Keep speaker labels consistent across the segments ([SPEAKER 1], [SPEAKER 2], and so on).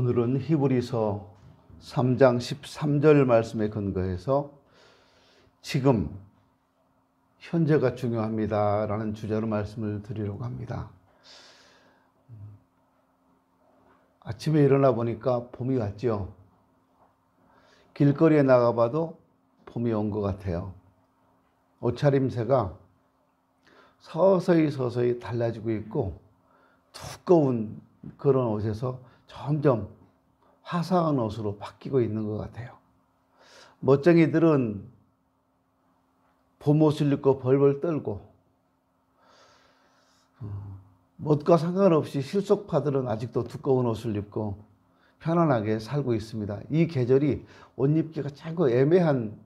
[SPEAKER 1] 오늘은 히브리서 3장 13절 말씀에 근거해서 지금 현재가 중요합니다 라는 주제로 말씀을 드리려고 합니다. 아침에 일어나 보니까 봄이 왔죠. 길거리에 나가봐도 봄이 온 것 같아요. 옷차림새가 서서히 달라지고 있고 두꺼운 그런 옷에서 점점 화사한 옷으로 바뀌고 있는 것 같아요. 멋쟁이들은 봄옷을 입고 벌벌 떨고 멋과 상관없이 실속파들은 아직도 두꺼운 옷을 입고 편안하게 살고 있습니다. 이 계절이 옷 입기가 자꾸 애매한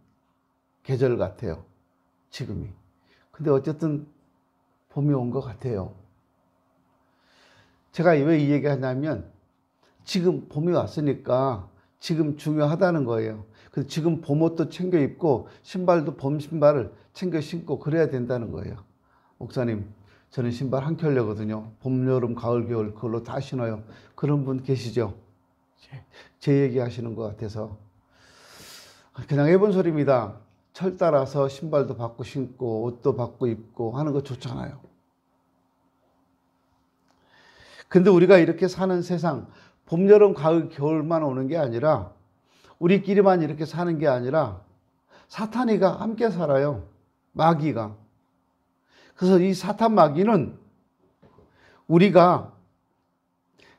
[SPEAKER 1] 계절 같아요. 지금이. 근데 어쨌든 봄이 온 것 같아요. 제가 왜 이 얘기 하냐면 지금 봄이 왔으니까 지금 중요하다는 거예요. 그래서 지금 봄옷도 챙겨 입고 신발도 봄 신발을 챙겨 신고 그래야 된다는 거예요. 목사님, 저는 신발 한 켤레거든요. 봄, 여름, 가을, 겨울 그걸로 다 신어요. 그런 분 계시죠? 제 얘기 하시는 것 같아서 그냥 해본 소리입니다. 철 따라서 신발도 바꾸고 신고 옷도 바꾸고 입고 하는 거 좋잖아요. 근데 우리가 이렇게 사는 세상, 봄, 여름, 가을, 겨울만 오는 게 아니라 우리끼리만 이렇게 사는 게 아니라 사탄이가 함께 살아요. 마귀가. 그래서 이 사탄 마귀는 우리가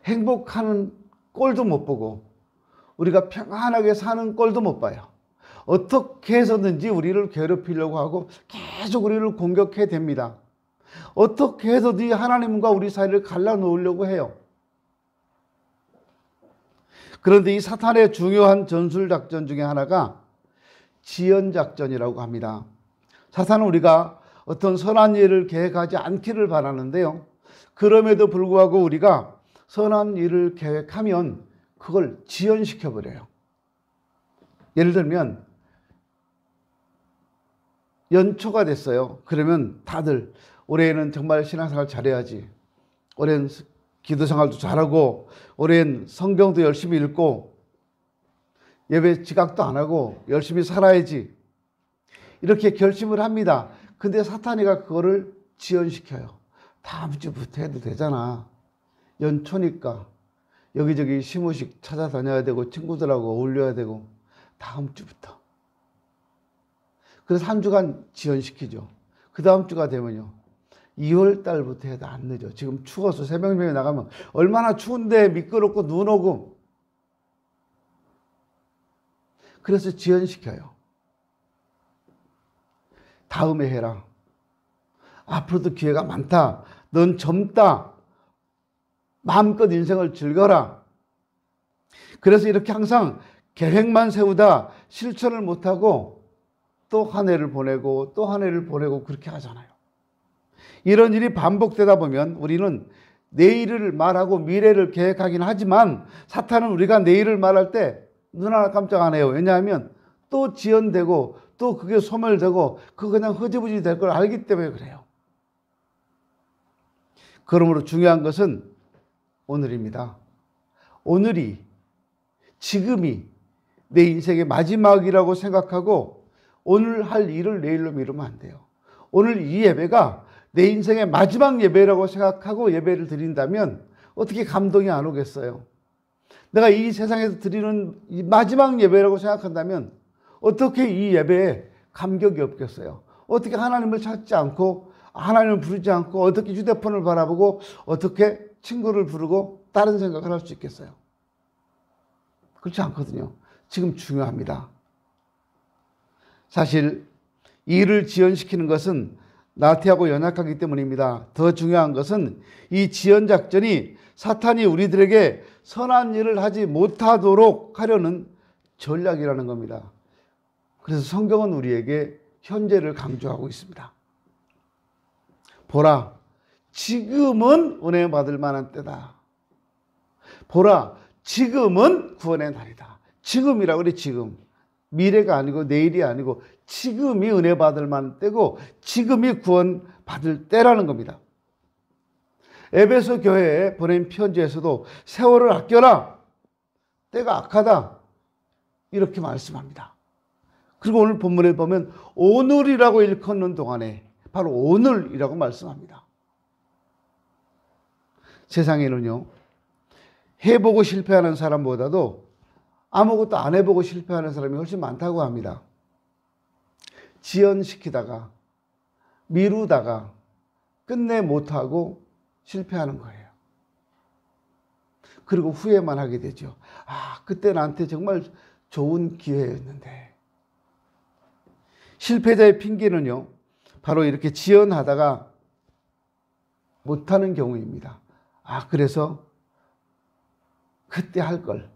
[SPEAKER 1] 행복하는 꼴도 못 보고 우리가 평안하게 사는 꼴도 못 봐요. 어떻게 해서든지 우리를 괴롭히려고 하고 계속 우리를 공격해 댑니다. 어떻게 해서든지 하나님과 우리 사이를 갈라놓으려고 해요. 그런데 이 사탄의 중요한 전술작전 중에 하나가 지연작전이라고 합니다. 사탄은 우리가 어떤 선한 일을 계획하지 않기를 바라는데요. 그럼에도 불구하고 우리가 선한 일을 계획하면 그걸 지연시켜버려요. 예를 들면 연초가 됐어요. 그러면 다들 올해는 정말 신앙생활 잘해야지. 올해는 기도생활도 잘하고 올해는 성경도 열심히 읽고 예배 지각도 안 하고 열심히 살아야지. 이렇게 결심을 합니다. 근데 사탄이가 그거를 지연시켜요. 다음 주부터 해도 되잖아. 연초니까 여기저기 시무식 찾아다녀야 되고 친구들하고 어울려야 되고 다음 주부터. 그래서 한 주간 지연시키죠. 그 다음 주가 되면요. 2월 달부터 해도 안 늦어. 지금 추워서 새벽녘에 나가면 얼마나 추운데 미끄럽고 눈 오고. 그래서 지연시켜요. 다음에 해라. 앞으로도 기회가 많다. 넌 젊다. 마음껏 인생을 즐겨라. 그래서 이렇게 항상 계획만 세우다 실천을 못하고 또 한 해를 보내고 또 한 해를 보내고 그렇게 하잖아요. 이런 일이 반복되다 보면 우리는 내일을 말하고 미래를 계획하긴 하지만 사탄은 우리가 내일을 말할 때 눈 하나 깜짝 안 해요. 왜냐하면 또 지연되고 또 그게 소멸되고 그거 그냥 흐지부지 될 걸 알기 때문에 그래요. 그러므로 중요한 것은 오늘입니다. 오늘이, 지금이 내 인생의 마지막이라고 생각하고 오늘 할 일을 내일로 미루면 안 돼요. 오늘 이 예배가 내 인생의 마지막 예배라고 생각하고 예배를 드린다면 어떻게 감동이 안 오겠어요? 내가 이 세상에서 드리는 이 마지막 예배라고 생각한다면 어떻게 이 예배에 감격이 없겠어요? 어떻게 하나님을 찾지 않고 하나님을 부르지 않고 어떻게 휴대폰을 바라보고 어떻게 친구를 부르고 다른 생각을 할 수 있겠어요? 그렇지 않거든요. 지금 중요합니다. 사실 일을 지연시키는 것은 나태하고 연약하기 때문입니다. 더 중요한 것은 이 지연작전이 사탄이 우리들에게 선한 일을 하지 못하도록 하려는 전략이라는 겁니다. 그래서 성경은 우리에게 현재를 강조하고 있습니다. 보라, 지금은 은혜 받을 만한 때다. 보라, 지금은 구원의 날이다. 지금이라고 그래, 지금. 미래가 아니고 내일이 아니고 지금이 은혜 받을 만한 때고 지금이 구원 받을 때라는 겁니다. 에베소 교회에 보낸 편지에서도 세월을 아껴라. 때가 악하다. 이렇게 말씀합니다. 그리고 오늘 본문에 보면 오늘이라고 일컫는 동안에 바로 오늘이라고 말씀합니다. 세상에는요, 해보고 실패하는 사람보다도 아무것도 안 해보고 실패하는 사람이 훨씬 많다고 합니다. 지연시키다가 미루다가 끝내 못하고 실패하는 거예요. 그리고 후회만 하게 되죠. 아, 그때 나한테 정말 좋은 기회였는데. 실패자의 핑계는요, 바로 이렇게 지연하다가 못하는 경우입니다. 아, 그래서 그때 할 걸.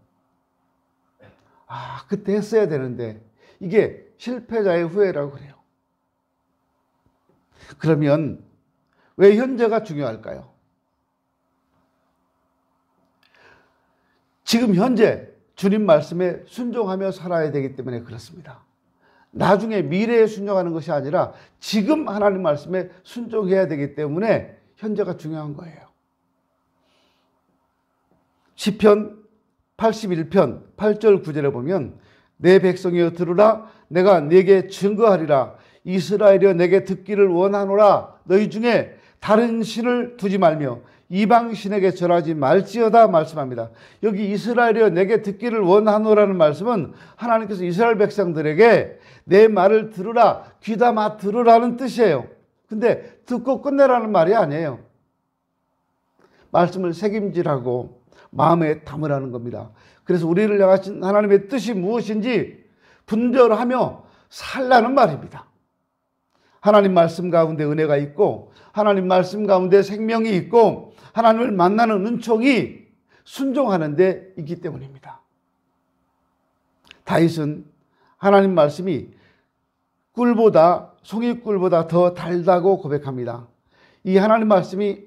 [SPEAKER 1] 아, 그때 했어야 되는데. 이게 실패자의 후회라고 그래요. 그러면 왜 현재가 중요할까요? 지금 현재 주님 말씀에 순종하며 살아야 되기 때문에 그렇습니다. 나중에 미래에 순종하는 것이 아니라 지금 하나님 말씀에 순종해야 되기 때문에 현재가 중요한 거예요. 시편 81편 8절 9절에 보면 내 백성이여 들으라 내가 네게 증거하리라 이스라엘이여 내게 듣기를 원하노라 너희 중에 다른 신을 두지 말며 이방 신에게 절하지 말지어다 말씀합니다. 여기 이스라엘이여 내게 듣기를 원하노라는 말씀은 하나님께서 이스라엘 백성들에게 내 말을 들으라 귀담아 들으라는 뜻이에요. 근데 듣고 끝내라는 말이 아니에요. 말씀을 새김질하고 마음에 담으라는 겁니다. 그래서 우리를 향하신 하나님의 뜻이 무엇인지 분별하며 살라는 말입니다. 하나님 말씀 가운데 은혜가 있고 하나님 말씀 가운데 생명이 있고 하나님을 만나는 은총이 순종하는 데 있기 때문입니다. 다윗은 하나님 말씀이 꿀보다 송이꿀보다 더 달다고 고백합니다. 이 하나님 말씀이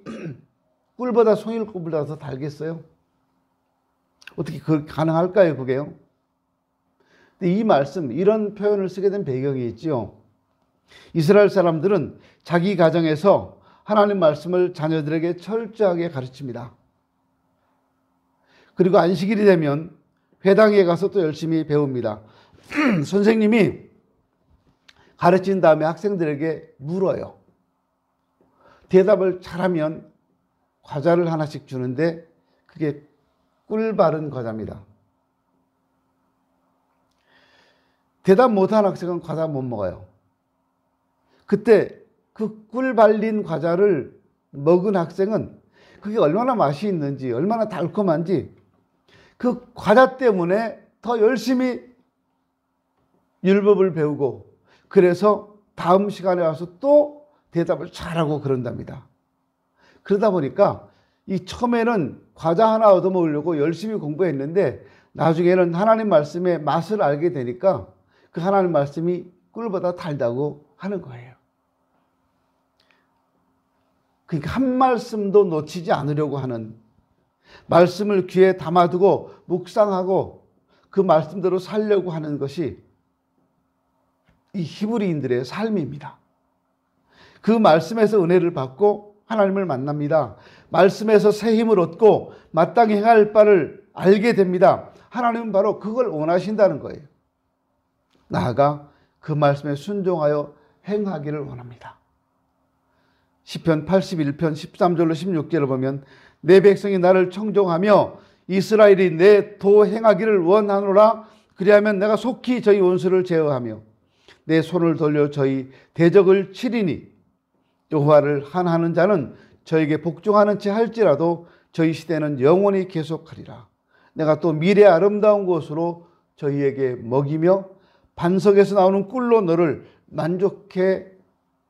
[SPEAKER 1] 꿀보다 송이꿀보다 더 달겠어요? 어떻게 가능할까요, 그게요? 근데 이 말씀, 이런 표현을 쓰게 된 배경이 있지요. 이스라엘 사람들은 자기 가정에서 하나님 말씀을 자녀들에게 철저하게 가르칩니다. 그리고 안식일이 되면 회당에 가서 또 열심히 배웁니다. 선생님이 가르친 다음에 학생들에게 물어요. 대답을 잘하면 과자를 하나씩 주는데 그게 꿀 바른 과자입니다. 대답 못한 학생은 과자 못 먹어요. 그때 그 꿀 발린 과자를 먹은 학생은 그게 얼마나 맛이 있는지 얼마나 달콤한지 그 과자 때문에 더 열심히 율법을 배우고 그래서 다음 시간에 와서 또 대답을 잘하고 그런답니다. 그러다 보니까 이 처음에는 과자 하나 얻어먹으려고 열심히 공부했는데 나중에는 하나님 말씀의 맛을 알게 되니까 그 하나님 말씀이 꿀보다 달다고 하는 거예요. 그러니까 한 말씀도 놓치지 않으려고 하는 말씀을 귀에 담아두고 묵상하고 그 말씀대로 살려고 하는 것이 이 히브리인들의 삶입니다. 그 말씀에서 은혜를 받고 하나님을 만납니다. 말씀에서 새 힘을 얻고 마땅히 행할 바를 알게 됩니다. 하나님은 바로 그걸 원하신다는 거예요. 나아가 그 말씀에 순종하여 행하기를 원합니다. 시편 81편 13절로 16절을 보면 내 백성이 나를 청종하며 이스라엘이 내 도 행하기를 원하노라 그리하면 내가 속히 저희 원수를 제어하며 내 손을 돌려 저희 대적을 치리니 여호와를 한하는 자는 저에게 복종하는 채 할지라도 저희 시대는 영원히 계속하리라. 내가 또 미래의 아름다운 곳으로 저희에게 먹이며 반석에서 나오는 꿀로 너를 만족해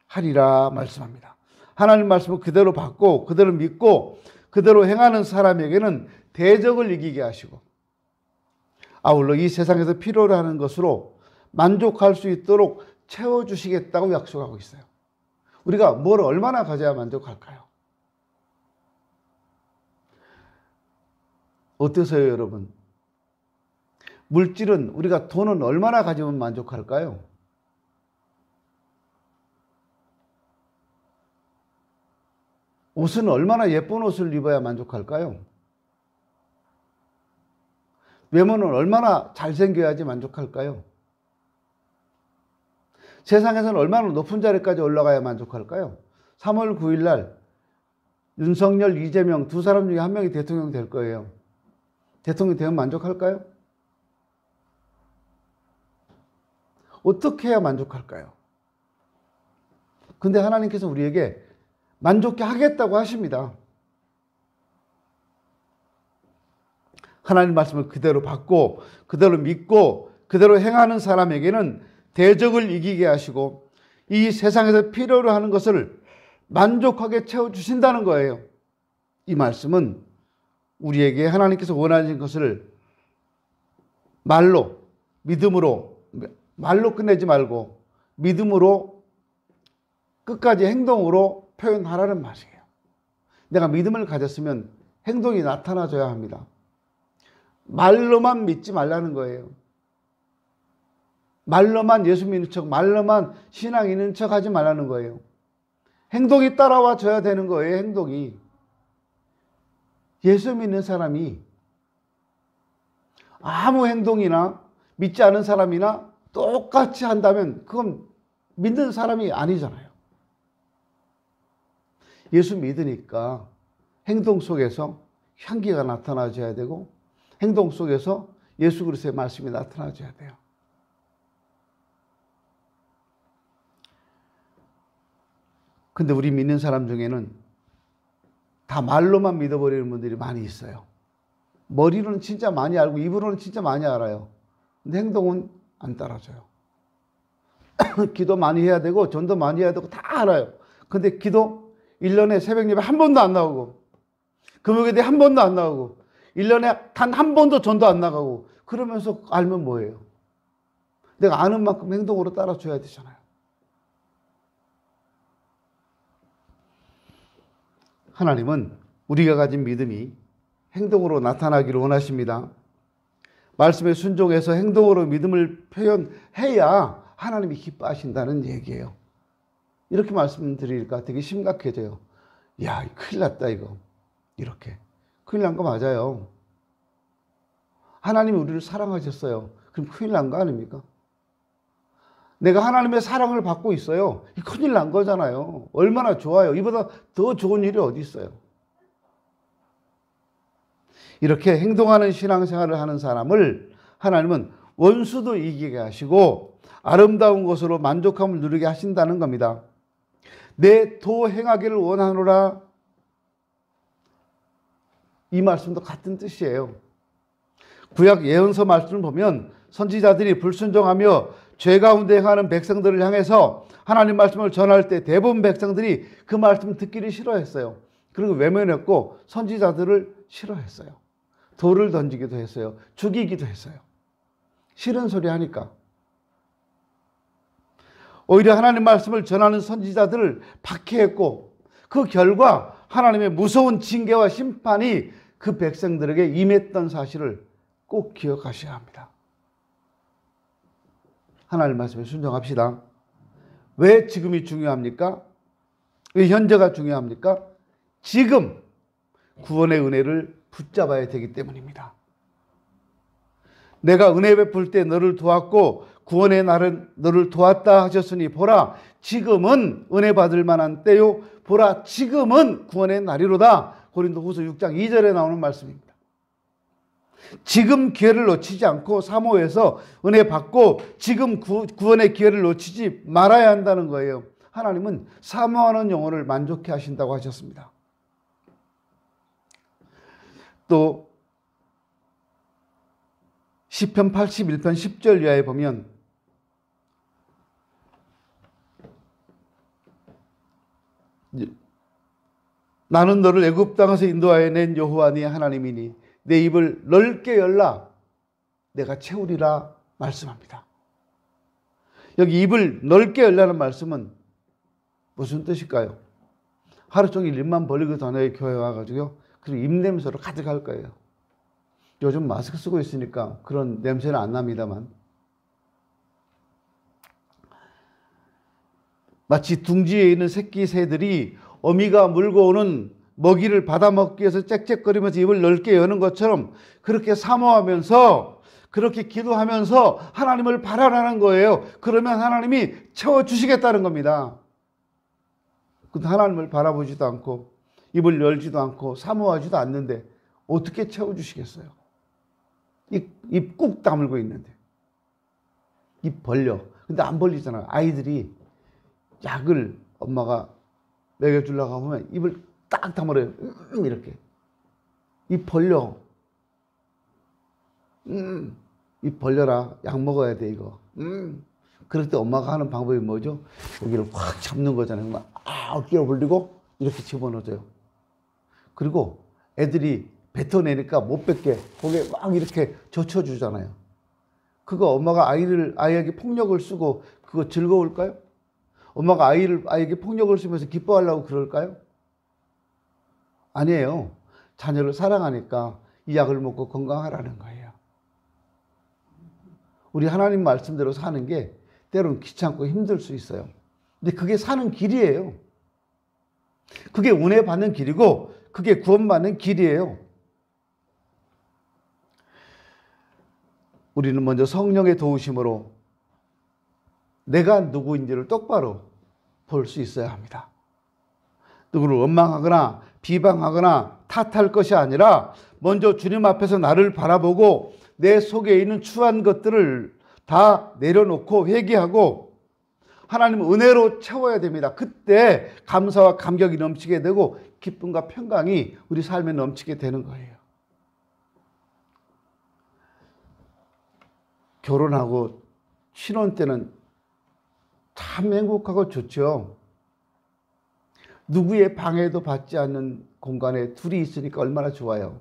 [SPEAKER 1] 하리라 말씀합니다. 하나님 말씀을 그대로 받고 그대로 믿고 그대로 행하는 사람에게는 대적을 이기게 하시고 아울러 이 세상에서 필요로 하는 것으로 만족할 수 있도록 채워주시겠다고 약속하고 있어요. 우리가 뭘 얼마나 가져야 만족할까요? 어떠세요, 여러분? 물질은 우리가 돈은 얼마나 가지면 만족할까요? 옷은 얼마나 예쁜 옷을 입어야 만족할까요? 외모는 얼마나 잘생겨야지 만족할까요? 세상에서는 얼마나 높은 자리까지 올라가야 만족할까요? 3월 9일 날 윤석열, 이재명 두 사람 중에 한 명이 대통령 될 거예요. 대통령 되면 만족할까요? 어떻게 해야 만족할까요? 근데 하나님께서 우리에게 만족해 하겠다고 하십니다. 하나님 말씀을 그대로 받고 그대로 믿고 그대로 행하는 사람에게는 대적을 이기게 하시고 이 세상에서 필요로 하는 것을 만족하게 채워주신다는 거예요. 이 말씀은 우리에게 하나님께서 원하시는 것을 말로, 믿음으로, 말로 끝내지 말고 믿음으로 끝까지 행동으로 표현하라는 말이에요. 내가 믿음을 가졌으면 행동이 나타나줘야 합니다. 말로만 믿지 말라는 거예요. 말로만 예수 믿는 척, 말로만 신앙 있는 척 하지 말라는 거예요. 행동이 따라와 줘야 되는 거예요. 행동이. 예수 믿는 사람이 아무 행동이나 믿지 않은 사람이나 똑같이 한다면 그건 믿는 사람이 아니잖아요. 예수 믿으니까 행동 속에서 향기가 나타나줘야 되고 행동 속에서 예수 그리스도의 말씀이 나타나줘야 돼요. 근데 우리 믿는 사람 중에는 다 말로만 믿어버리는 분들이 많이 있어요. 머리로는 진짜 많이 알고 입으로는 진짜 많이 알아요. 근데 행동은 안 따라줘요. 기도 많이 해야 되고 전도 많이 해야 되고 다 알아요. 근데 기도 1년에 새벽 예배 한 번도 안 나오고 금요일에 한 번도 안 나오고 1년에 단 한 번도 전도 안 나가고 그러면서 알면 뭐예요? 내가 아는 만큼 행동으로 따라줘야 되잖아요. 하나님은 우리가 가진 믿음이 행동으로 나타나기를 원하십니다. 말씀에 순종해서 행동으로 믿음을 표현해야 하나님이 기뻐하신다는 얘기예요. 이렇게 말씀드리니까 되게 심각해져요. 야, 큰일 났다 이거. 이렇게. 큰일 난 거 맞아요. 하나님이 우리를 사랑하셨어요. 그럼 큰일 난 거 아닙니까? 내가 하나님의 사랑을 받고 있어요. 큰일 난 거잖아요. 얼마나 좋아요. 이보다 더 좋은 일이 어디 있어요. 이렇게 행동하는 신앙생활을 하는 사람을 하나님은 원수도 이기게 하시고 아름다운 것으로 만족함을 누리게 하신다는 겁니다. 내 도 행하기를 원하노라. 이 말씀도 같은 뜻이에요. 구약 예언서 말씀을 보면 선지자들이 불순종하며 죄 가운데 행하는 백성들을 향해서 하나님 말씀을 전할 때 대부분 백성들이 그 말씀 듣기를 싫어했어요. 그리고 외면했고 선지자들을 싫어했어요. 돌을 던지기도 했어요. 죽이기도 했어요. 싫은 소리 하니까. 오히려 하나님 말씀을 전하는 선지자들을 박해했고 그 결과 하나님의 무서운 징계와 심판이 그 백성들에게 임했던 사실을 꼭 기억하셔야 합니다. 하나님 말씀에 순종합시다. 왜 지금이 중요합니까? 왜 현재가 중요합니까? 지금 구원의 은혜를 붙잡아야 되기 때문입니다. 내가 은혜 베풀 때 너를 도왔고 구원의 날은 너를 도왔다 하셨으니 보라 지금은 은혜 받을 만한 때요 보라 지금은 구원의 날이로다. 고린도후서 6장 2절에 나오는 말씀입니다. 지금 기회를 놓치지 않고 사모해서 은혜 받고 지금 구원의 기회를 놓치지 말아야 한다는 거예요. 하나님은 사모하는 영혼을 만족해 하신다고 하셨습니다. 또 시편 81편 10절 이하에 보면 나는 너를 애굽 땅에서 인도하여 낸 여호와 네 하나님이니 내 입을 넓게 열라 내가 채우리라 말씀합니다. 여기 입을 넓게 열라는 말씀은 무슨 뜻일까요? 하루 종일 입만 벌리고 다녀야 교회 와가지고요. 그리고 입냄새로 가득할 거예요. 요즘 마스크 쓰고 있으니까 그런 냄새는 안 납니다만 마치 둥지에 있는 새끼 새들이 어미가 물고 오는 먹이를 받아먹기 위해서 짹짹거리면서 입을 넓게 여는 것처럼 그렇게 사모하면서 그렇게 기도하면서 하나님을 바라라는 거예요. 그러면 하나님이 채워주시겠다는 겁니다. 근데 하나님을 바라보지도 않고 입을 열지도 않고 사모하지도 않는데 어떻게 채워주시겠어요? 입 꾹 다물고 있는데. 입 벌려. 근데 안 벌리잖아요. 아이들이 약을 엄마가 먹여주려고 하면 입을 딱 다물어요. 이렇게. 입 벌려. 입 벌려라. 약 먹어야 돼, 이거. 그럴 때 엄마가 하는 방법이 뭐죠? 여기를 확 잡는 거잖아요. 어깨를 벌리고 이렇게 집어넣어줘요. 그리고 애들이 뱉어내니까 못 뱉게 거기에 막 이렇게 젖혀주잖아요. 그거 엄마가 아이에게 폭력을 쓰고 그거 즐거울까요? 엄마가 아이에게 폭력을 쓰면서 기뻐하려고 그럴까요? 아니에요. 자녀를 사랑하니까 이 약을 먹고 건강하라는 거예요. 우리 하나님 말씀대로 사는 게 때로는 귀찮고 힘들 수 있어요. 근데 그게 사는 길이에요. 그게 은혜 받는 길이고 그게 구원받는 길이에요. 우리는 먼저 성령의 도우심으로 내가 누구인지를 똑바로 볼 수 있어야 합니다. 누구를 원망하거나 비방하거나 탓할 것이 아니라 먼저 주님 앞에서 나를 바라보고 내 속에 있는 추한 것들을 다 내려놓고 회개하고 하나님 은혜로 채워야 됩니다. 그때 감사와 감격이 넘치게 되고 기쁨과 평강이 우리 삶에 넘치게 되는 거예요. 결혼하고 신혼 때는 참 행복하고 좋죠. 누구의 방해도 받지 않는 공간에 둘이 있으니까 얼마나 좋아요.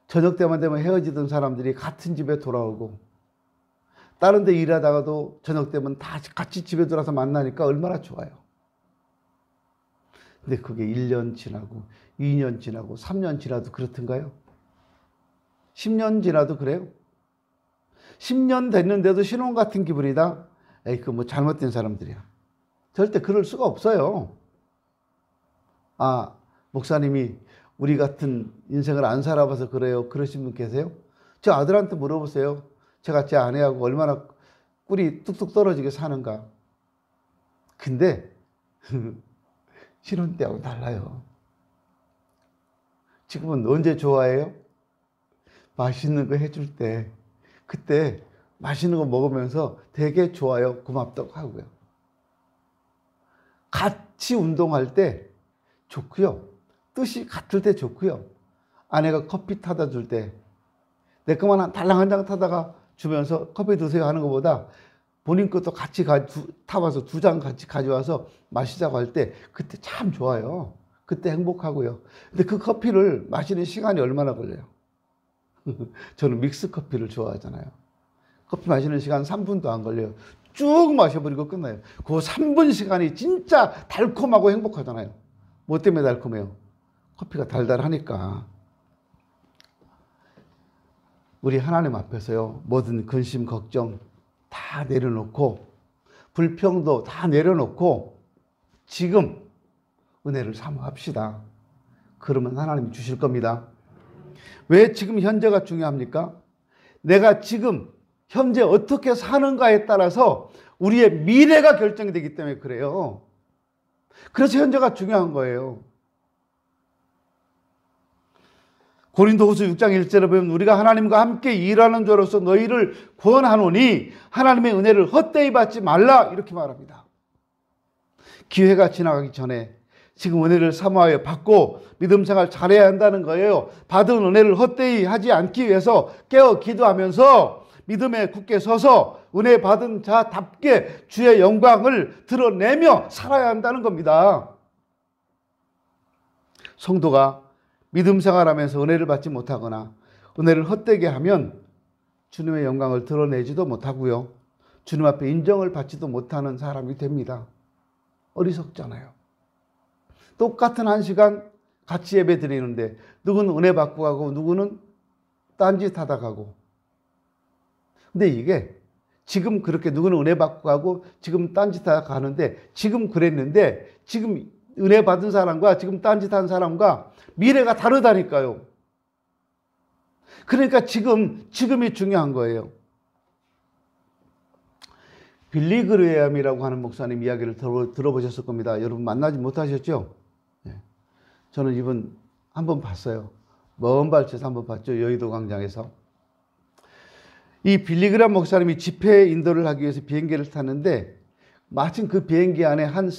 [SPEAKER 1] 저녁 때만 되면 헤어지던 사람들이 같은 집에 돌아오고 다른 데 일하다가도 저녁 되면 다 같이 집에 들어와서 만나니까 얼마나 좋아요. 근데 그게 1년 지나고 2년 지나고 3년 지나도 그렇던가요? 10년 지나도 그래요? 10년 됐는데도 신혼 같은 기분이다? 에이, 그 뭐 잘못된 사람들이야. 절대 그럴 수가 없어요. 아, 목사님이 우리 같은 인생을 안 살아봐서 그래요. 그러신 분 계세요? 저 아들한테 물어보세요. 제가 제 아내하고 얼마나 꿀이 뚝뚝 떨어지게 사는가. 근데 신혼 때하고 달라요. 지금은 언제 좋아해요? 맛있는 거 해줄 때. 그때 맛있는 거 먹으면서 되게 좋아요. 고맙다고 하고요. 같이 운동할 때 좋고요. 뜻이 같을 때 좋고요. 아내가 커피 타다 줄 때 내 것만 달랑 한 장 타다가 주면서 커피 드세요 하는 것보다 본인 것도 같이 타와서 2잔 같이 가져와서 마시자고 할 때 그때 참 좋아요. 그때 행복하고요. 근데 그 커피를 마시는 시간이 얼마나 걸려요? 저는 믹스 커피를 좋아하잖아요. 커피 마시는 시간 3분도 안 걸려요. 쭉 마셔버리고 끝나요. 그 3분 시간이 진짜 달콤하고 행복하잖아요. 뭐 때문에 달콤해요? 커피가 달달하니까. 우리 하나님 앞에서요, 모든 근심, 걱정 다 내려놓고 불평도 다 내려놓고 지금 은혜를 사모합시다. 그러면 하나님이 주실 겁니다. 왜 지금 현재가 중요합니까? 내가 지금 현재 어떻게 사는가에 따라서 우리의 미래가 결정되기 때문에 그래요. 그래서 현재가 중요한 거예요. 고린도후서 6장 1절에 보면 우리가 하나님과 함께 일하는 자로서 너희를 권하노니 하나님의 은혜를 헛되이 받지 말라 이렇게 말합니다. 기회가 지나가기 전에 지금 은혜를 사모하여 받고 믿음 생활 잘해야 한다는 거예요. 받은 은혜를 헛되이 하지 않기 위해서 깨어 기도하면서 믿음에 굳게 서서 은혜 받은 자답게 주의 영광을 드러내며 살아야 한다는 겁니다. 성도가 믿음 생활하면서 은혜를 받지 못하거나 은혜를 헛되게 하면 주님의 영광을 드러내지도 못하고요. 주님 앞에 인정을 받지도 못하는 사람이 됩니다. 어리석잖아요. 똑같은 1시간 같이 예배 드리는데 누구는 은혜 받고 가고 누구는 딴짓 하다 가고. 근데 이게 지금 그렇게 누구는 은혜 받고 가고 지금 딴짓 하다 가는데 지금 그랬는데 지금 은혜 받은 사람과 지금 딴짓한 사람과 미래가 다르다니까요. 그러니까 지금이 중요한 거예요. 빌리 그레이엄이라고 하는 목사님 이야기를 들어보셨을 겁니다. 여러분 만나지 못하셨죠? 저는 이분 한번 봤어요. 먼 발치에서 한번 봤죠. 여의도 광장에서. 이 빌리 그레이엄 목사님이 집회 인도를 하기 위해서 비행기를 탔는데 마침 그 비행기 안에 한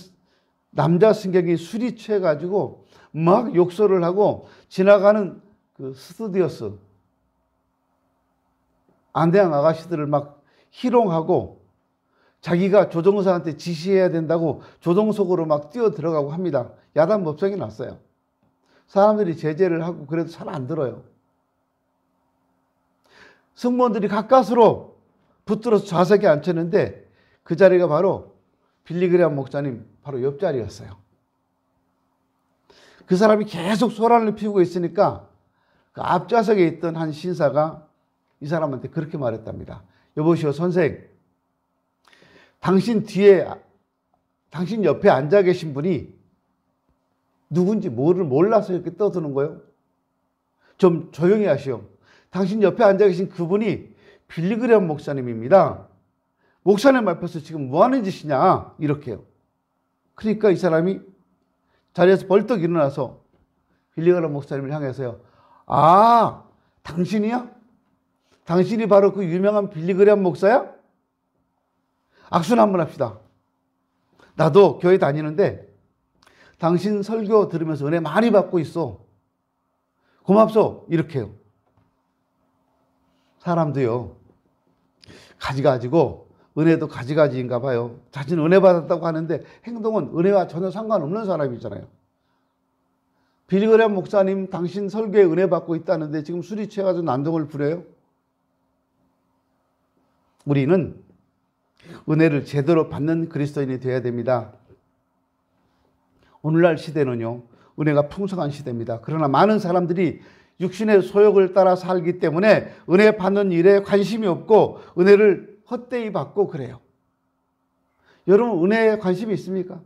[SPEAKER 1] 남자 승객이 술이 취해가지고 막 욕설을 하고 지나가는 그 스튜디오스 안대양 아가씨들을 막 희롱하고 자기가 조종사한테 지시해야 된다고 조종석으로 막 뛰어 들어가고 합니다. 야단 법석이 났어요. 사람들이 제재를 하고 그래도 잘 안 들어요. 승무원들이 가까스로 붙들어서 좌석에 앉혔는데 그 자리가 바로 빌리 그레이엄 목사님 바로 옆자리였어요. 그 사람이 계속 소란을 피우고 있으니까 그 앞좌석에 있던 한 신사가 이 사람한테 그렇게 말했답니다. 여보시오 선생, 당신 옆에 앉아 계신 분이 누군지 몰라서 이렇게 떠드는 거예요. 좀 조용히 하시오. 당신 옆에 앉아 계신 그분이 빌리 그레이엄 목사님입니다. 목사님 앞에서 지금 뭐 하는 짓이냐 이렇게요. 그러니까 이 사람이 자리에서 벌떡 일어나서 빌리 그레이엄 목사님을 향해서요. 아, 당신이야? 당신이 바로 그 유명한 빌리 그레이엄 목사야? 악수나 한번 합시다. 나도 교회 다니는데 당신 설교 들으면서 은혜 많이 받고 있어. 고맙소. 이렇게요. 사람도요. 가지가지고 은혜도 가지가지인가 봐요. 자신은 은혜 받았다고 하는데 행동은 은혜와 전혀 상관없는 사람이잖아요. 빌리 그레이엄 목사님 당신 설교에 은혜 받고 있다는데 지금 술이 취해가지고 난동을 부려요. 우리는 은혜를 제대로 받는 그리스도인이 되어야 됩니다. 오늘날 시대는요, 은혜가 풍성한 시대입니다. 그러나 많은 사람들이 육신의 소욕을 따라 살기 때문에 은혜 받는 일에 관심이 없고 은혜를 헛되이 받고 그래요. 여러분 은혜에 관심이 있습니까?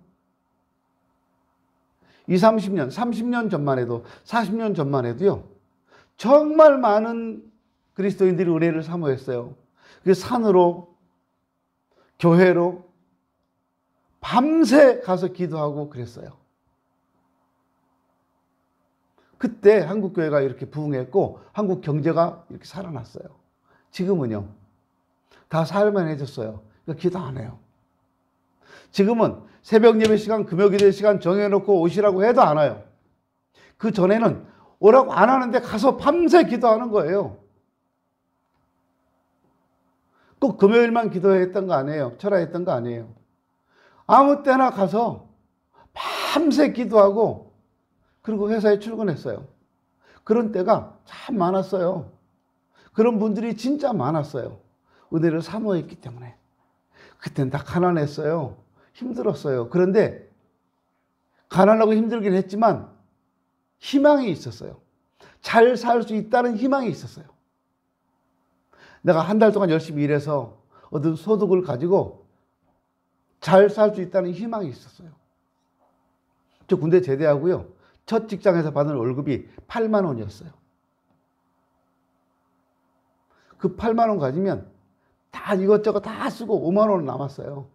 [SPEAKER 1] 20, 30년, 30년 전만 해도 40년 전만 해도요. 정말 많은 그리스도인들이 은혜를 사모했어요. 그 산으로 교회로 밤새 가서 기도하고 그랬어요. 그때 한국 교회가 이렇게 부흥했고 한국 경제가 이렇게 살아났어요. 지금은요. 다 살만해졌어요. 그러니까 기도 안 해요. 지금은 새벽 예배 시간, 금요 기도 시간 정해놓고 오시라고 해도 안 와요. 그 전에는 오라고 안 하는데 가서 밤새 기도하는 거예요. 꼭 금요일만 기도했던 거 아니에요. 철야했던 거 아니에요. 아무 때나 가서 밤새 기도하고 그리고 회사에 출근했어요. 그런 때가 참 많았어요. 그런 분들이 진짜 많았어요. 은혜를 사모했기 때문에. 그때는 다 가난했어요. 힘들었어요. 그런데 가난하고 힘들긴 했지만 희망이 있었어요. 잘 살 수 있다는 희망이 있었어요. 내가 한 달 동안 열심히 일해서 얻은 소득을 가지고 잘 살 수 있다는 희망이 있었어요. 저 군대 제대하고요. 첫 직장에서 받은 월급이 8만 원이었어요. 그 8만 원 가지면 다 이것저것 다 쓰고 5만 원 남았어요.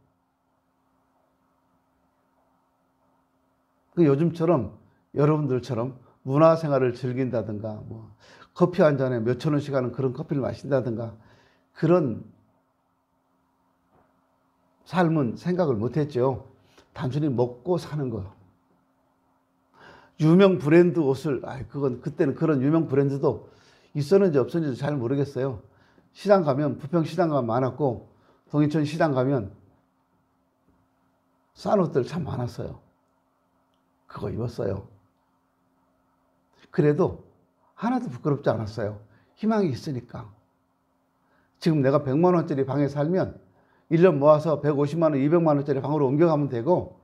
[SPEAKER 1] 요즘처럼 여러분들처럼 문화생활을 즐긴다든가 뭐 커피 한 잔에 몇천 원씩 하는 그런 커피를 마신다든가 그런 삶은 생각을 못했죠. 단순히 먹고 사는 거. 유명 브랜드 옷을, 그때는 그런 유명 브랜드도 있었는지 없었는지 잘 모르겠어요. 시장 가면, 부평 시장 가면 많았고, 동인천 시장 가면 싼 옷들 참 많았어요. 그거 입었어요. 그래도 하나도 부끄럽지 않았어요. 희망이 있으니까. 지금 내가 100만 원짜리 방에 살면 1년 모아서 150만 원, 200만 원짜리 방으로 옮겨가면 되고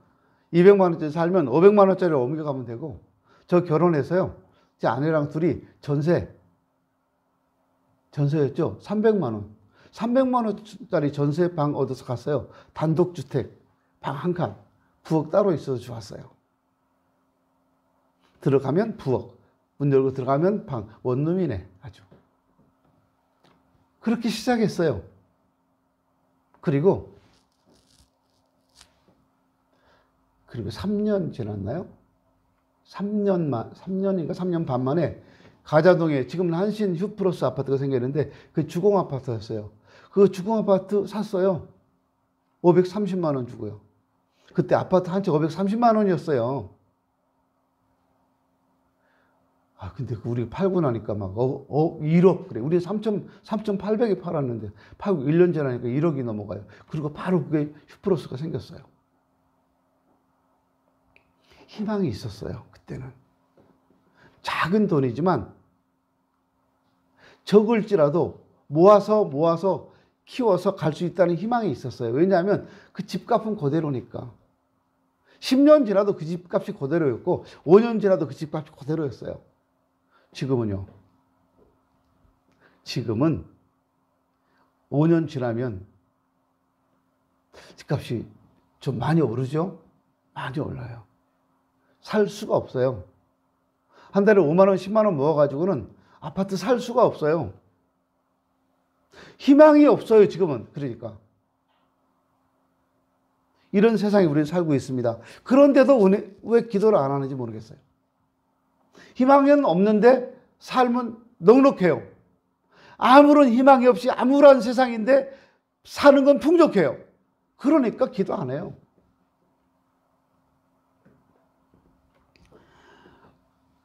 [SPEAKER 1] 200만 원짜리 살면 500만 원짜리로 옮겨가면 되고 저 결혼해서요. 제 아내랑 둘이 전세였죠. 300만 원. 300만 원짜리 전세 방 얻어서 갔어요. 단독주택 방 한 칸. 부엌 따로 있어서 좋았어요. 들어가면 부엌, 문 열고 들어가면 방. 원룸이네, 아주. 그렇게 시작했어요. 그리고 3년 지났나요? 3년인가 3년 반 만에 가자동에 지금은 한신 휴플러스 아파트가 생겼는데 그 주공 아파트였어요. 그 주공 아파트 샀어요. 530만 원 주고요. 그때 아파트 한 채 530만 원이었어요. 아, 근데 우리 팔고 나니까 막 1억 그래. 우리 3,800에 팔았는데 팔고 1년 지나니까 1억이 넘어가요. 그리고 바로 그게 휴플러스가 생겼어요. 희망이 있었어요. 그때는. 작은 돈이지만 적을지라도 모아서 키워서 갈 수 있다는 희망이 있었어요. 왜냐하면 그 집값은 그대로니까. 10년 지나도 그 집값이 그대로였고 5년 지나도 그 집값이 그대로였어요. 지금은요. 지금은 5년 지나면 집값이 좀 많이 오르죠? 많이 올라요. 살 수가 없어요. 한 달에 5만 원, 10만 원 모아가지고는 아파트 살 수가 없어요. 희망이 없어요, 지금은. 그러니까. 이런 세상에 우리는 살고 있습니다. 그런데도 왜 기도를 안 하는지 모르겠어요. 희망은 없는데 삶은 넉넉해요. 아무런 희망이 없이 암울한 세상인데 사는 건 풍족해요. 그러니까 기도 안 해요.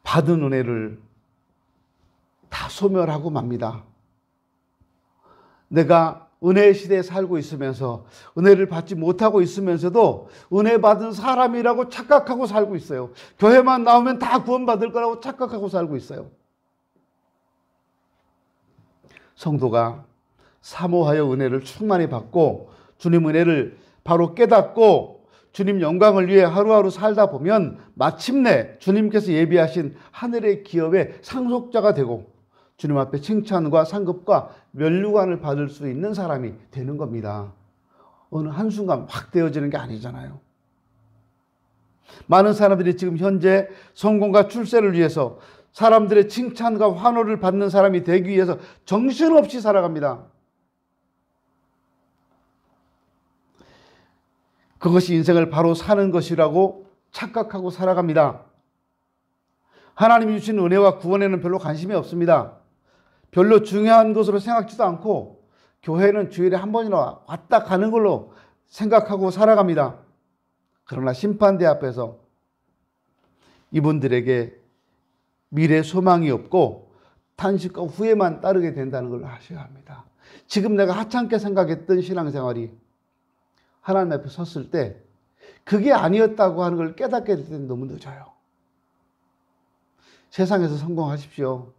[SPEAKER 1] 받은 은혜를 다 소멸하고 맙니다. 내가 은혜의 시대에 살고 있으면서 은혜를 받지 못하고 있으면서도 은혜 받은 사람이라고 착각하고 살고 있어요. 교회만 나오면 다 구원받을 거라고 착각하고 살고 있어요. 성도가 사모하여 은혜를 충만히 받고 주님 은혜를 바로 깨닫고 주님 영광을 위해 하루하루 살다 보면 마침내 주님께서 예비하신 하늘의 기업의 상속자가 되고 주님 앞에 칭찬과 상급과 면류관을 받을 수 있는 사람이 되는 겁니다. 어느 한순간 확 되어지는 게 아니잖아요. 많은 사람들이 지금 현재 성공과 출세를 위해서 사람들의 칭찬과 환호를 받는 사람이 되기 위해서 정신없이 살아갑니다. 그것이 인생을 바로 사는 것이라고 착각하고 살아갑니다. 하나님이 주신 은혜와 구원에는 별로 관심이 없습니다. 별로 중요한 것으로 생각지도 않고 교회는 주일에 한 번이나 왔다 가는 걸로 생각하고 살아갑니다. 그러나 심판대 앞에서 이분들에게 미래 소망이 없고 탄식과 후회만 따르게 된다는 걸 아셔야 합니다. 지금 내가 하찮게 생각했던 신앙생활이 하나님 앞에 섰을 때 그게 아니었다고 하는 걸 깨닫게 될 때는 너무 늦어요. 세상에서 성공하십시오.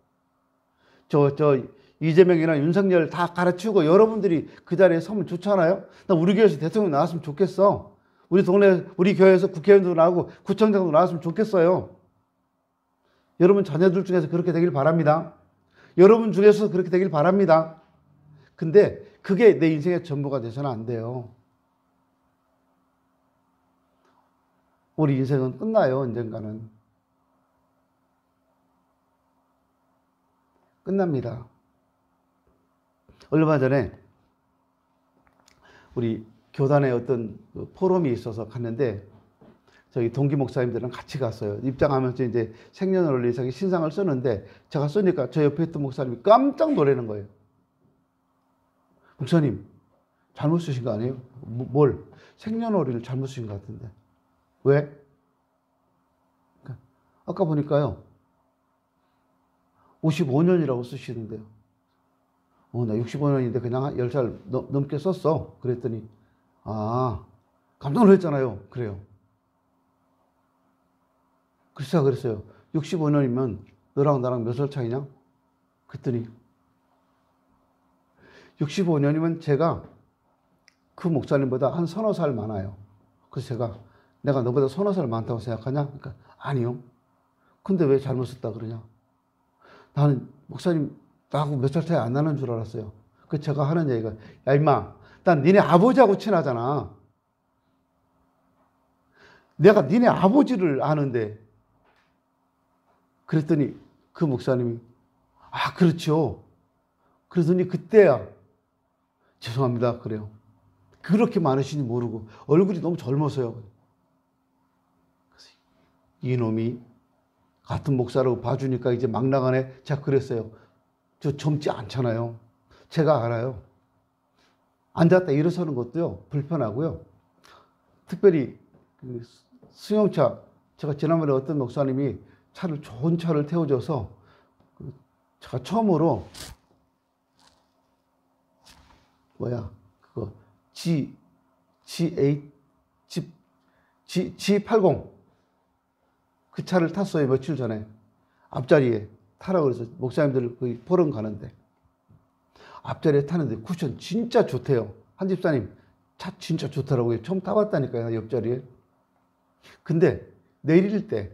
[SPEAKER 1] 이재명이나 윤석열 다 갈아치우고 여러분들이 그 자리에 서면 좋잖아요. 나 우리 교회에서 대통령 나왔으면 좋겠어. 우리 교회에서 국회의원도 나오고 구청장도 나왔으면 좋겠어요. 여러분 자녀들 중에서 그렇게 되길 바랍니다. 여러분 중에서 그렇게 되길 바랍니다. 근데 그게 내 인생의 전부가 돼서는 안 돼요. 우리 인생은 끝나요, 언젠가는. 끝납니다. 얼마 전에 우리 교단에 어떤 포럼이 있어서 갔는데 저희 동기 목사님들은 같이 갔어요. 입장하면서 이제 생년월일 자기 신상을 쓰는데 제가 쓰니까 저 옆에 있던 목사님이 깜짝 놀라는 거예요. 목사님, 잘못 쓰신 거 아니에요? 뭘? 생년월일을 잘못 쓰신 것 같은데. 왜? 아까 보니까요. 55년이라고 쓰시는데요. 나 65년인데 그냥 10살 넘게 썼어. 그랬더니 깜짝 놀랐잖아요. 그래요. 그래서 그랬어요. 65년이면 너랑 나랑 몇 살 차이냐? 그랬더니 65년이면 제가 그 목사님보다 한 서너 살 많아요. 그래서 제가 내가 너보다 서너 살 많다고 생각하냐? 그러니까 아니요. 근데 왜 잘못 썼다 그러냐? 나는 목사님 나하고 몇 살 차이 안 나는 줄 알았어요. 그 제가 하는 얘기가 야 임마, 난 니네 아버지하고 친하잖아. 내가 니네 아버지를 아는데 그랬더니 그 목사님이 아, 그렇죠. 그러더니 그때야 죄송합니다. 그래요. 그렇게 많으신지 모르고 얼굴이 너무 젊어서요. 그래서 이놈이 같은 목사라고 봐주니까 이제 막 나가네. 제가 그랬어요. 저 젊지 않잖아요. 제가 알아요. 앉았다 일어서는 것도요 불편하고요. 특별히 그 승용차, 제가 지난번에 어떤 목사님이 좋은 차를 태워줘서 제가 처음으로 그거 G80 그 차를 탔어요. 며칠 전에 앞자리에 타라고 그래서 목사님들 거의 포럼 가는데 앞자리에 타는데 쿠션 진짜 좋대요. 한 집사님 차 진짜 좋더라고요. 처음 타봤다니까요. 옆자리에. 근데 내릴 때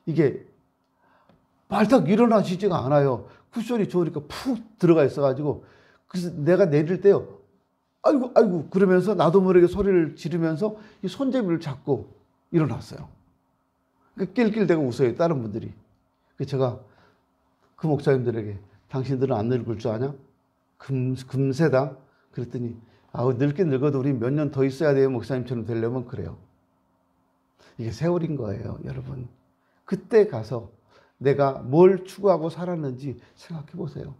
[SPEAKER 1] 이게 발딱 일어나지지가 않아요. 쿠션이 좋으니까 푹 들어가 있어가지고. 그래서 내가 내릴 때요, 아이고 아이고 그러면서 나도 모르게 소리를 지르면서 이 손잡이를 잡고 일어났어요. 낄낄대고 웃어요, 다른 분들이. 제가 그 목사님들에게 당신들은 안 늙을 줄 아냐? 금세다. 그랬더니 늙긴 늙어도 우리 몇 년 더 있어야 돼요. 목사님처럼 되려면. 그래요. 이게 세월인 거예요, 여러분. 그때 가서 내가 뭘 추구하고 살았는지 생각해 보세요.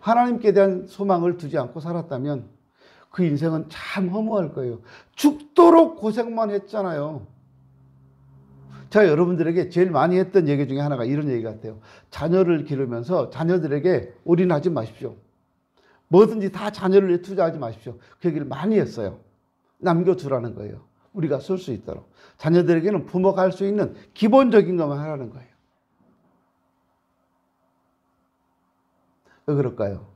[SPEAKER 1] 하나님께 대한 소망을 두지 않고 살았다면 그 인생은 참 허무할 거예요. 죽도록 고생만 했잖아요. 제가 여러분들에게 제일 많이 했던 얘기 중에 하나가 이런 얘기 같아요. 자녀를 기르면서 자녀들에게 올인하지 마십시오. 뭐든지 다 자녀를 투자하지 마십시오. 그 얘기를 많이 했어요. 남겨두라는 거예요. 우리가 쓸 수 있도록. 자녀들에게는 부모가 할 수 있는 기본적인 것만 하라는 거예요. 왜 그럴까요?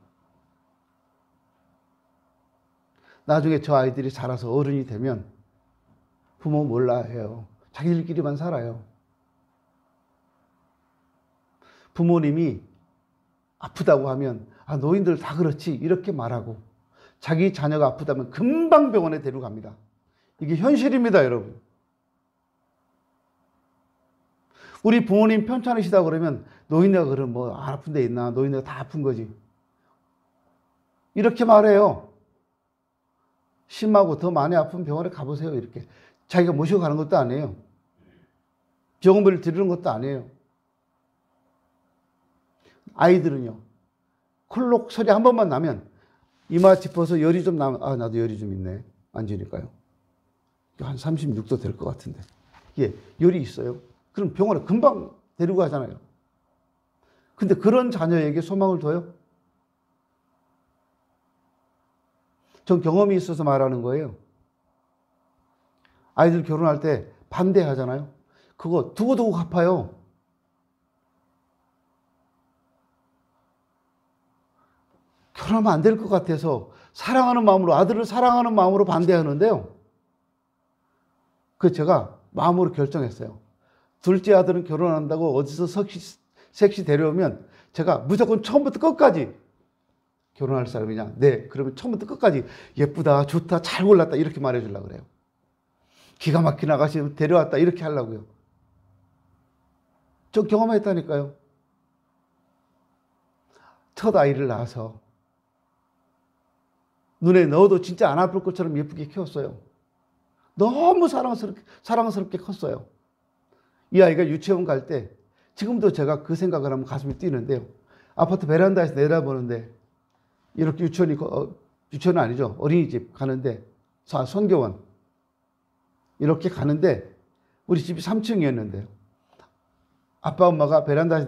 [SPEAKER 1] 나중에 저 아이들이 자라서 어른이 되면 부모 몰라 해요. 자기들끼리만 살아요. 부모님이 아프다고 하면 노인들 다 그렇지 이렇게 말하고, 자기 자녀가 아프다면 금방 병원에 데려갑니다. 이게 현실입니다, 여러분. 우리 부모님 편찮으시다 그러면 노인네가 그럼 뭐 안 아픈 데 있나? 노인네가 다 아픈 거지. 이렇게 말해요. 심하고 더 많이 아픈 병원에 가보세요. 이렇게. 자기가 모시고 가는 것도 아니에요. 병원비를 드리는 것도 아니에요. 아이들은요, 콜록 소리 한 번만 나면 이마 짚어서 열이 좀 나면 나도 열이 좀 있네. 앉으니까요. 한 36도 될 것 같은데. 예, 열이 있어요. 그럼 병원에 금방 데리고 가잖아요. 근데 그런 자녀에게 소망을 둬요? 전 경험이 있어서 말하는 거예요. 아이들 결혼할 때 반대하잖아요. 그거 두고두고 갚아요. 결혼하면 안 될 것 같아서 사랑하는 마음으로, 아들을 사랑하는 마음으로 반대하는데요. 제가 마음으로 결정했어요. 둘째 아들은 결혼한다고 어디서 섹시 데려오면 제가 무조건 처음부터 끝까지 결혼할 사람이냐? 네. 그러면 처음부터 끝까지 예쁘다, 좋다, 잘 골랐다 이렇게 말해주려고 그래요. 기가 막힌 아가씨 데려왔다 이렇게 하려고요. 저 경험했다니까요. 첫 아이를 낳아서 눈에 넣어도 진짜 안 아플 것처럼 예쁘게 키웠어요. 너무 사랑스럽게 컸어요. 이 아이가 유치원 갈 때 지금도 제가 그 생각을 하면 가슴이 뛰는데요. 아파트 베란다에서 내다보는데 이렇게 유치원은 아니죠. 어린이집 가는데, 선교원. 이렇게 가는데 우리 집이 3층이었는데요. 아빠 엄마가 베란다에서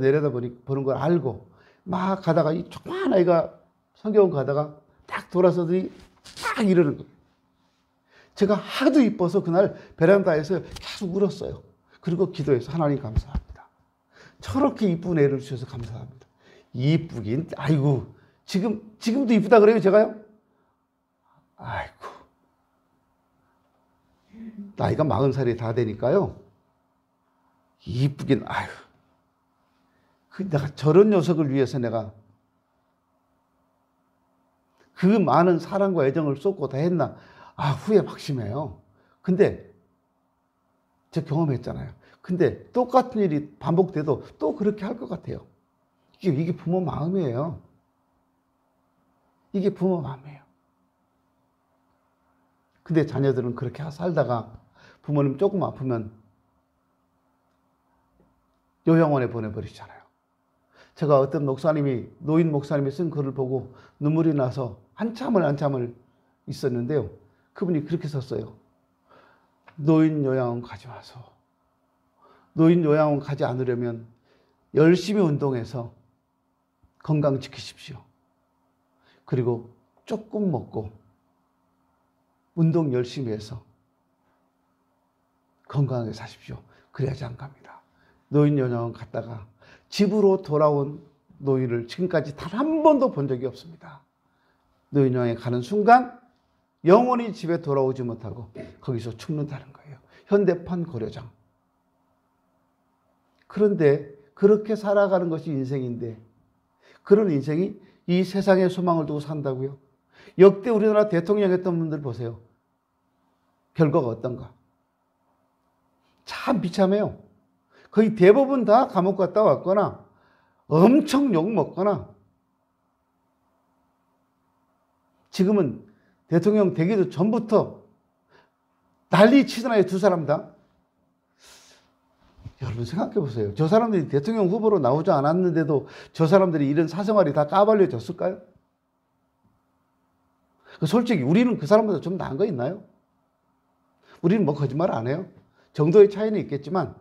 [SPEAKER 1] 보는 걸 알고 막 가다가 이 조그만 아이가 선교원 가다가 딱 돌아서더니 딱 이러는 거예요. 제가 하도 이뻐서 그날 베란다에서 계속 울었어요. 그리고 기도해서 하나님 감사합니다. 저렇게 이쁜 애를 주셔서 감사합니다. 이쁘긴, 아이고, 지금도 이쁘다 그래요, 제가요? 아이고. 나이가 40살이 다 되니까요. 이쁘긴, 아유. 내가 저런 녀석을 위해서 내가 그 많은 사랑과 애정을 쏟고 다 했나? 후회 막심해요. 근데 제가 경험했잖아요. 근데 똑같은 일이 반복돼도 또 그렇게 할 것 같아요. 이게 부모 마음이에요. 이게 부모 마음이에요. 근데 자녀들은 그렇게 살다가 부모님 조금 아프면 요양원에 보내버리잖아요. 제가 어떤 목사님이, 노인 목사님이 쓴 글을 보고 눈물이 나서 한참을 있었는데요. 그분이 그렇게 썼어요. 노인 요양원 가지 마서. 노인 요양원 가지 않으려면 열심히 운동해서 건강 지키십시오. 그리고 조금 먹고 운동 열심히 해서 건강하게 사십시오. 그래야지 안 갑니다. 노인 요양원 갔다가 집으로 돌아온 노인을 지금까지 단 한 번도 본 적이 없습니다. 노인 요양에 가는 순간 영원히 집에 돌아오지 못하고 거기서 죽는다는 거예요. 현대판 고려장. 그런데 그렇게 살아가는 것이 인생인데 그런 인생이 이 세상에 소망을 두고 산다고요? 역대 우리나라 대통령 했던 분들 보세요. 결과가 어떤가? 참 비참해요. 거의 대부분 다 감옥 갔다 왔거나 엄청 욕먹거나 지금은 대통령 되기도 전부터 난리 치잖아요. 두 사람 다. 여러분 생각해 보세요. 저 사람들이 대통령 후보로 나오지 않았는데도 저 사람들이 이런 사생활이 다 까발려졌을까요? 솔직히 우리는 그 사람보다 좀 나은 거 있나요? 우리는 뭐 거짓말 안 해요. 정도의 차이는 있겠지만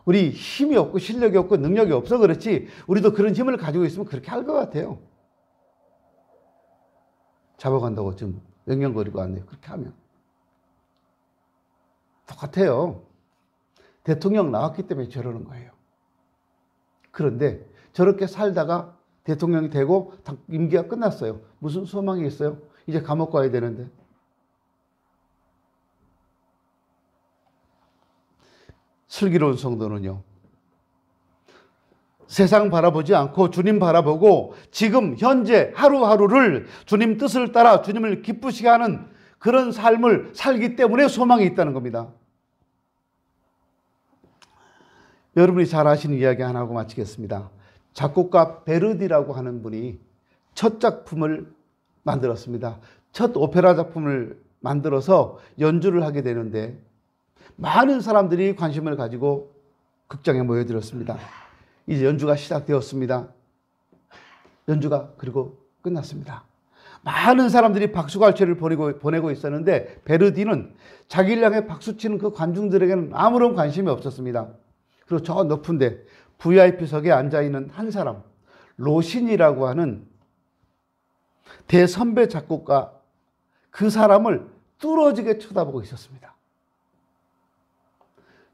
[SPEAKER 1] 우리 힘이 없고 실력이 없고 능력이 없어 그렇지 우리도 그런 힘을 가지고 있으면 그렇게 할 것 같아요. 잡아간다고 좀 영영거리고 왔네요. 그렇게 하면. 똑같아요. 대통령 나왔기 때문에 저러는 거예요. 그런데 저렇게 살다가 대통령이 되고 임기가 끝났어요. 무슨 소망이 있어요? 이제 감옥 가야 되는데. 슬기로운 성도는요. 세상 바라보지 않고 주님 바라보고 지금 현재 하루하루를 주님 뜻을 따라 주님을 기쁘시게 하는 그런 삶을 살기 때문에 소망이 있다는 겁니다. 여러분이 잘 아시는 이야기 하나 하고 마치겠습니다. 작곡가 베르디라고 하는 분이 첫 작품을 만들었습니다. 첫 오페라 작품을 만들어서 연주를 하게 되는데 많은 사람들이 관심을 가지고 극장에 모여들었습니다. 이제 연주가 시작되었습니다. 연주가 그리고 끝났습니다. 많은 사람들이 박수갈채를 보내고 있었는데 베르디는 자기를 향해 박수치는 그 관중들에게는 아무런 관심이 없었습니다. 그리고 저 높은데 VIP석에 앉아있는 한 사람, 로신이라고 하는 대선배 작곡가, 그 사람을 뚫어지게 쳐다보고 있었습니다.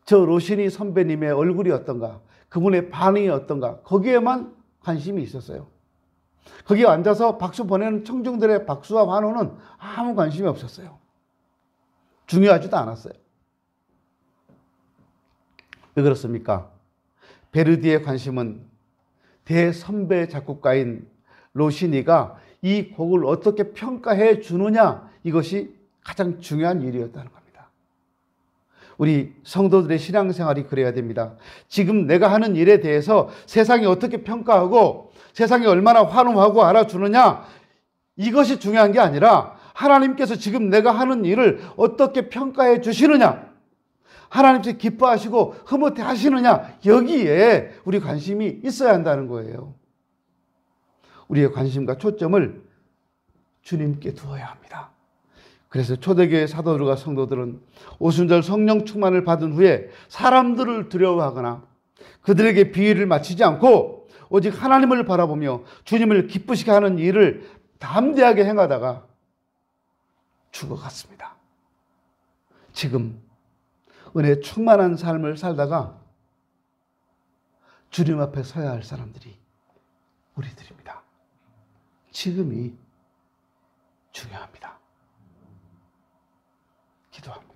[SPEAKER 1] 저 로신이 선배님의 얼굴이 어떤가, 그분의 반응이 어떤가, 거기에만 관심이 있었어요. 거기에 앉아서 박수 보내는 청중들의 박수와 환호는 아무 관심이 없었어요. 중요하지도 않았어요. 왜 그렇습니까? 베르디의 관심은 대선배 작곡가인 로시니가 이 곡을 어떻게 평가해 주느냐, 이것이 가장 중요한 일이었다는 겁니다. 우리 성도들의 신앙생활이 그래야 됩니다. 지금 내가 하는 일에 대해서 세상이 어떻게 평가하고 세상이 얼마나 환호하고 알아주느냐, 이것이 중요한 게 아니라 하나님께서 지금 내가 하는 일을 어떻게 평가해 주시느냐, 하나님께서 기뻐하시고 흐뭇해 하시느냐, 여기에 우리 관심이 있어야 한다는 거예요. 우리의 관심과 초점을 주님께 두어야 합니다. 그래서 초대교회 사도들과 성도들은 오순절 성령 충만을 받은 후에 사람들을 두려워하거나 그들에게 비위를 맞추지 않고 오직 하나님을 바라보며 주님을 기쁘시게 하는 일을 담대하게 행하다가 죽어갔습니다. 지금 은혜 충만한 삶을 살다가 주님 앞에 서야 할 사람들이 우리들입니다. 지금이 중요합니다. 기도합니다.